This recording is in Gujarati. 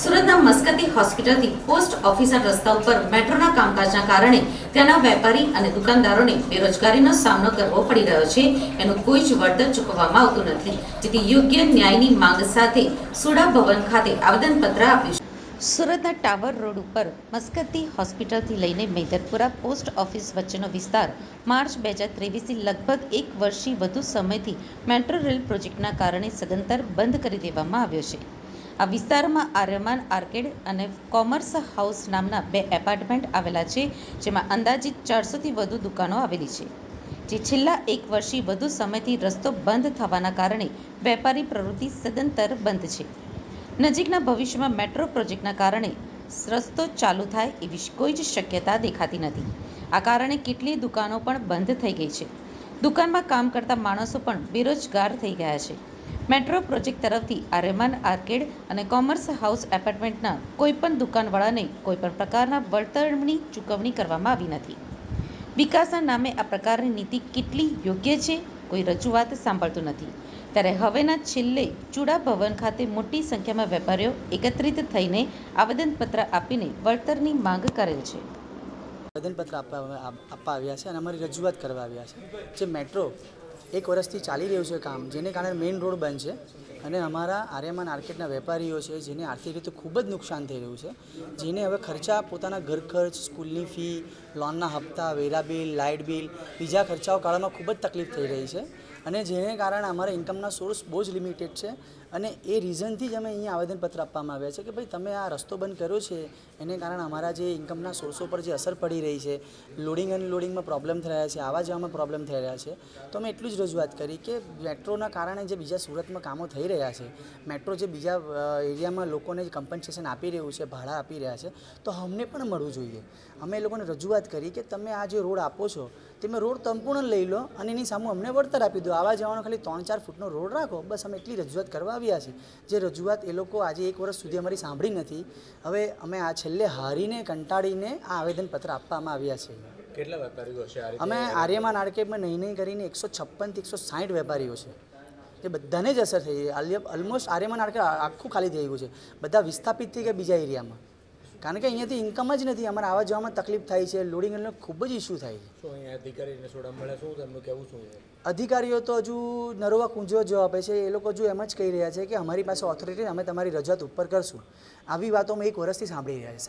સુરતના મસ્કતી હોસ્પિટલથી પોસ્ટ ઓફિસ રસ્તા ઉપર મેટ્રોના કામકાજના કારણે ત્યાંના વેપારી અને દુકાનદારોને બેરોજગારીનો સામનો કરવો પડી રહ્યો છે. એનું કોઈ જ વળતર ચૂકવવામાં આવતું નથી, જેથી યોગ્ય ન્યાયની માંગ સાથે સુડા ભવન ખાતે આવેદનપત્ર આપ્યું છે. સુરતના ટાવર રોડ ઉપર મસ્કતી હોસ્પિટલથી લઈને મેદરપુરા પોસ્ટ ઓફિસ વચ્ચેનો વિસ્તાર માર્ચ 2023થી લગભગ એક વર્ષથી વધુ સમયથી મેટ્રો રેલ પ્રોજેક્ટના કારણે સદંતર બંધ કરી દેવામાં આવ્યો છે. આ વિસ્તારમાં આર્યમાન આર્કેડ અને કોમર્સ હાઉસ નામના બે એપાર્ટમેન્ટ આવેલા છે, જેમાં અંદાજિત 400થી વધુ દુકાનો આવેલી છે, જે છેલ્લા એક વર્ષથી વધુ સમયથી રસ્તો બંધ થવાના કારણે વેપારી પ્રવૃત્તિ સદંતર બંધ છે. નજીકના ભવિષ્યમાં મેટ્રો પ્રોજેક્ટના કારણે રસ્તો ચાલુ થાય એવી કોઈ જ શક્યતા દેખાતી નથી. આ કારણે કેટલીય દુકાનો પણ બંધ થઈ ગઈ છે. દુકાનમાં કામ કરતા માણસો પણ બેરોજગાર થઈ ગયા છે. મેટ્રો પ્રોજેક્ટ તરફથી આર્યમાન આર્કેડ અને કોમર્સ હાઉસ એપાર્ટમેન્ટના કોઈપણ દુકાનવાળાને કોઈપણ પ્રકારના વળતરની ચૂકવણી કરવામાં આવી નથી. વિકાસના નામે આ પ્રકારની નીતિ કેટલી યોગ્ય છે, કોઈ રજૂઆત સાંભળતું નથી. ત્યારે હવેના છેલ્લે ચુડા ભવન ખાતે મોટી સંખ્યામાં વેપારીઓ એકત્રિત થઈને આવેદનપત્ર આપીને વળતરની માંગ કરેલ છે. આવેદનપત્ર આપવા આવ્યા છે અને અમારી રજૂઆત કરવા આવ્યા છે. જે મેટ્રો એક વર્ષથી ચાલી રહ્યું છે કામ, જેને કારણે મેઇન રોડ બંધ છે અને અમારા આર્યમાન આર્કેટના વેપારીઓ છે, જેને આર્થિક રીતે ખૂબ જ નુકસાન થઈ રહ્યું છે, જેને હવે ખર્ચા પોતાના ઘર ખર્ચ, સ્કૂલની ફી, લોનના હપ્તા, વેરા બિલ, લાઇટ બિલ, બીજા ખર્ચાઓ કાઢવામાં ખૂબ જ તકલીફ થઈ રહી છે અને જેને કારણે અમારા ઇન્કમના સોર્સ બહુ જ લિમિટેડ છે. અને એ રીઝનથી જ અમે અહીંયા આવેદનપત્ર આપવામાં આવ્યા છે કે ભાઈ તમે આ રસ્તો બંધ કર્યો છે, એને કારણે અમારા જે ઇન્કમના સોર્સો પર જે અસર પડી રહી છે, લોડિંગ અને લોડિંગમાં પ્રોબ્લેમ થઈ રહ્યા છે, આવવા જવામાં પ્રોબ્લેમ થઈ રહ્યા છે. તો અમે એટલું જ રજૂઆત કરી કે મેટ્રોના કારણે જે બીજા સુરતમાં કામો થઈ રહ્યા છે, મેટ્રો જે બીજા એરિયામાં લોકોને કમ્પન્સેશન આપી રહ્યું છે, ભાડા આપી રહ્યા છે, તો અમને પણ મળવું જોઈએ. અમે એ લોકોને રજૂઆત કરી કે તમે આ જે રોડ આપો છો તમે રોડ સંપૂર્ણ લઈ લો અને એની સામે અમને વળતર આપી દો. આવવા જવાનો ખાલી 3-4 ફૂટનો રોડ રાખો, બસ. અમે એટલી રજૂઆત કરવા આવ્યા છે. જે રજૂઆત એ લોકો આજે એક વર્ષ સુધી અમારી સાંભળી નથી. હવે અમે આ છેલ્લે હારીને કંટાળીને આ આવેદનપત્ર આપવામાં આવ્યા છે. કેટલા વેપારીઓ છે? અમે આર્યમાન આર્કેટમાં નહીં કરીને 156થી 160 વેપારીઓ છે, જે બધાને જ અસર થઈ. ઓલમોસ્ટ આર્યમાન આર્કેટ આખું ખાલી થઈ ગયું છે. બધા વિસ્થાપિત થઈ ગયા બીજા એરિયામાં, કારણ કે અહીંયાથી ઇન્કમ જ નથી. અમારે આવવા જવામાં તકલીફ થાય છે, લોડિંગ અને ખૂબ જ ઇસ્યુ થાય છે. શું અહીંયા અધિકારીને સોડા મળે? શું તેમનું કહેવું શું છે? અધિકારીઓ તો હજુ નરોવા કુંજો જવાબ આપે છે. એ લોકો હજુ એમ જ કહી રહ્યા છે કે અમારી પાસે ઓથોરિટી, અમે તમારી રજૂઆત ઉપર કરશું. આવી વાતો અમે એક વર્ષથી સાંભળી રહ્યા છે.